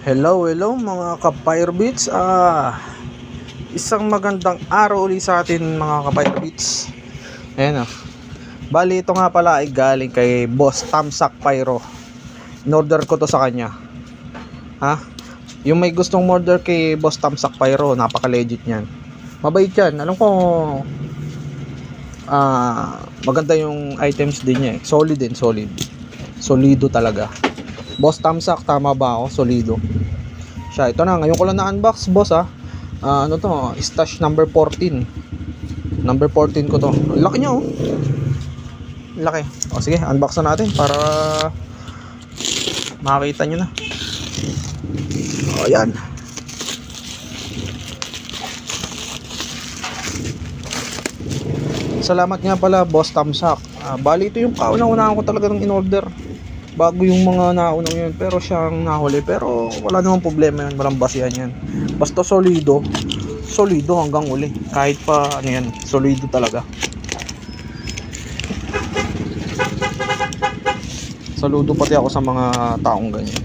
Hello, hello mga ka-Firebeats. Isang magandang araw ulit sa atin mga ka-Firebeats. Ayan Bali ito nga pala ay galing kay Boss Tamsak Pyro. In-order ko to sa kanya. Yung may gustong order kay Boss Tamsak Pyro, napaka-legit niyan. Mabait yan. Alam ko maganda yung items din niya. Solid din, solid. Solido talaga. Boss Tamsak, tama ba ako? Solido. Siya, ito na, ngayon ko lang na-unbox, boss ano to, stash number 14. Number 14 ko to. Laki niya laki. Sige, unbox na natin para makita nyo na. Ayan. Salamat nga pala, Boss Tamsak. Bali ito yung kauna-unahan ko talaga ng in-order bago yung mga naunang yun, pero siyang nahuli. Pero wala namang problema yun, walang basihan yan. Basta solido hanggang uli. Kahit pa ano yan, solido talaga. Saludo pati ako sa mga taong ganyan.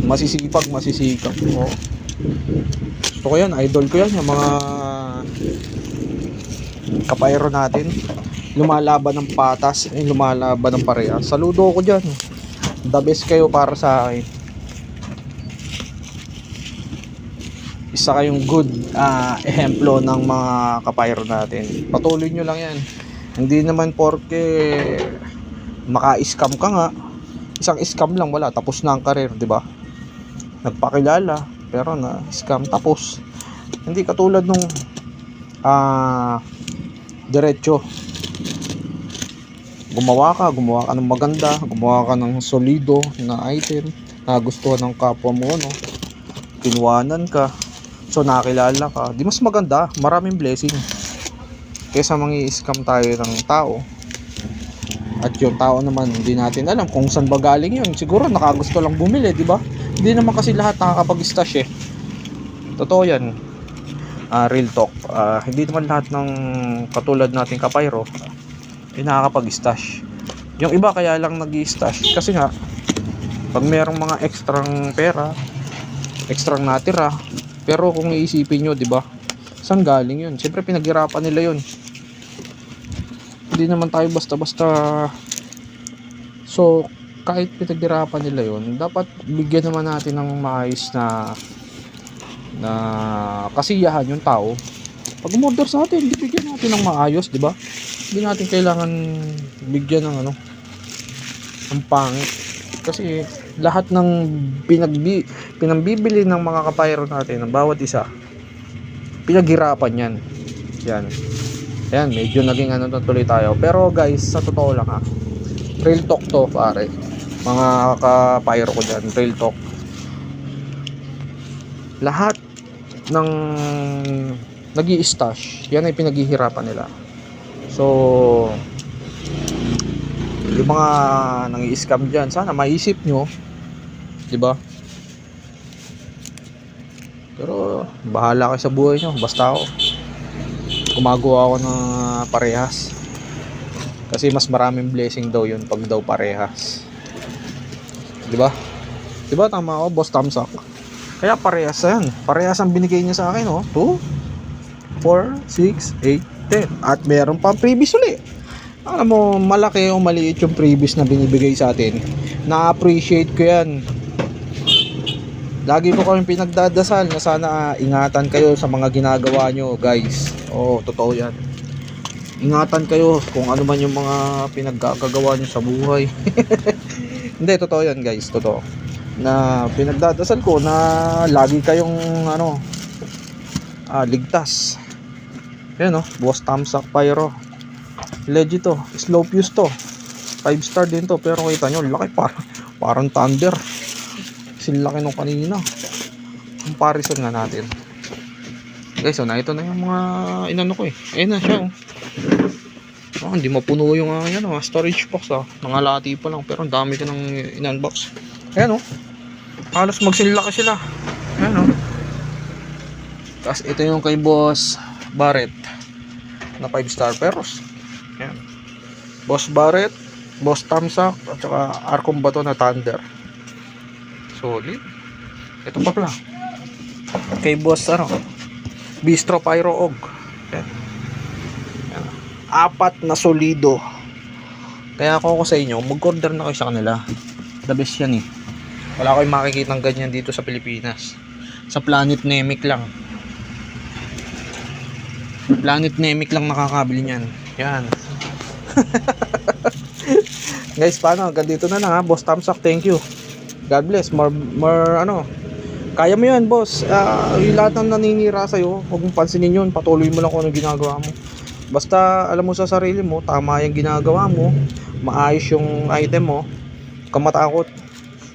Masisikap. Gusto ko yan, idol ko yan, yung mga kapayro natin. Lumalaban ng patas, lumalaban ng pareha. Saludo ko dyan. The best kayo para sa akin. Isa kayong good ehemplo ng mga kapayro natin. Patuloy nyo lang yan. Hindi naman porke maka-scam ka nga, isang scam lang, wala, tapos na ang career, di ba? Nagpakilala pero na scam, tapos. Hindi katulad nung diretso. Gumawa ka ng maganda, gumawa ka ng solido na item na gustuhan ng kapwa mo, kinuwanan ka, so nakilala ka, di mas maganda, maraming blessing kaysa mangi-scam tayo ng tao. At yung tao naman, hindi natin alam kung saan ba galing yun. Siguro nakagusto lang bumili, di ba? Hindi naman kasi lahat nakakapag-stash Totoo yan. Real talk. Hindi naman lahat ng katulad nating kapayro nakakapag-stash. Yung iba kaya lang nag-i-stash kasi nga pag merong mga ekstrang pera, ekstrang natira, pero kung iisipin nyo, di ba, saan galing yun? Siyempre pinaghirapan nila yun. Hindi naman tayo basta-basta. So kahit pinaghirapan nila yun, dapat bigyan naman natin ng maayos na kasiyahan yung tao. Pag umorder sa atin, bigyan natin ng maayos, di ba? Hindi natin kailangan bigyan ng ang pangit. Kasi lahat ng pinambibili ng mga kapayro natin, ng bawat isa, pinaghirapan yan. Ayan, medyo naging tuloy tayo. Pero guys, sa totoo lang real talk to, pare. Mga kapayro ko dyan, real talk. Lahat ng nag-i-stash, yan ay pinaghihirapan nila. So yung mga nang-i-scam dyan, sana maisip nyo, di ba? Pero bahala kayo sa buhay nyo, basta ako gumagawa ako ng parehas, kasi mas maraming blessing daw yun pag daw parehas, di ba? Di ba tama ako, Boss Tamsak? Kaya parehas yan, parehas ang binigay niya sa akin, 2, 4, 6, 8, 10, at meron pang previous ulit. Alam mo, malaki o maliit yung previous na binibigay sa atin, na-appreciate ko yan. Lagi ko kayong pinagdadasal na sana ingatan kayo sa mga ginagawa nyo, guys. Totoo yan. Ingatan kayo kung ano man yung mga pinaggagawa nyo sa buhay. Hindi, totoo yan, guys. Totoo. Na pinagdadasal ko na lagi kayong ligtas. Yan Boss Tamsak Pyro. Legit to, slow fuse to, 5 star din to, pero kita nyo, laki parang thunder. Laki nung kanina. Comparison nga natin, guys. Ito na yung mga inano ko ayun na siya hindi mapuno yung storage box nangalati pa lang, pero ang dami ko nang in-unbox. Ayan halos magsinlaki sila. Ayan tapos ito yung kay Boss Barrett na 5 star peros. Ayan, Boss Barrett, Boss Tamsak, at saka Arcom Bato na Thunder. Solid. Ito pa pala. Kay boss, Bistro Pyro Og. Yan. Yan. 4 na solido. Kaya ako sa inyo, mag-order na kayo sa kanila. The best yan eh. Wala kayong makikita ng ganyan dito sa Pilipinas. Sa Planet Nemic lang. Planet Nemic lang nakakabili niyan. Yan. Guys, paano? Hanggang dito na lang ha. Boss Tamsak, thank you. God bless. More kaya mo yan, boss. Yung lahat ng naninira sa'yo, huwag mong pansinin yun. Patuloy mo lang kung anong ginagawa mo. Basta alam mo sa sarili mo, tama yung ginagawa mo, maayos yung item mo, huwag kang matakot.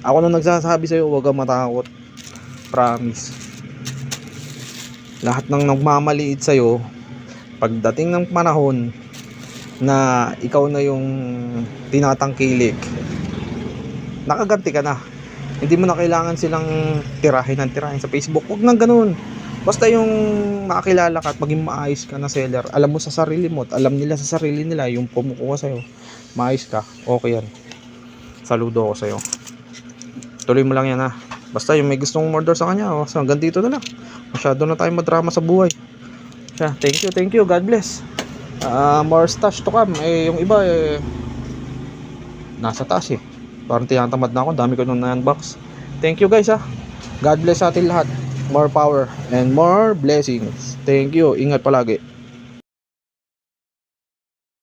Ako nang nagsasabi sa'yo, huwag kang matakot. Promise. Lahat ng nagmamaliit sa'yo, pagdating ng panahon na ikaw na yung tinatangkilik, nakaganti ka na. Hindi mo na kailangan silang tirahin sa Facebook. Huwag nang ganun. Basta yung makakilala ka at maging maayos ka na seller, alam mo sa sarili mo at alam nila sa sarili nila yung kumukuha sa'yo, maayos ka, okay yan. Saludo ako sa'yo. Tuloy mo lang yan ha. Basta yung may gustong order sa kanya, so hanggang dito na lang. Masyado na tayo madrama sa buhay. Siya, thank you, God bless. More stash to come. Yung iba nasa taas eh. Parang tinatamad na ako, dami ko nung na-unbox. Thank you guys ha. God bless sa atin lahat. More power and more blessings. Thank you. Ingat palagi.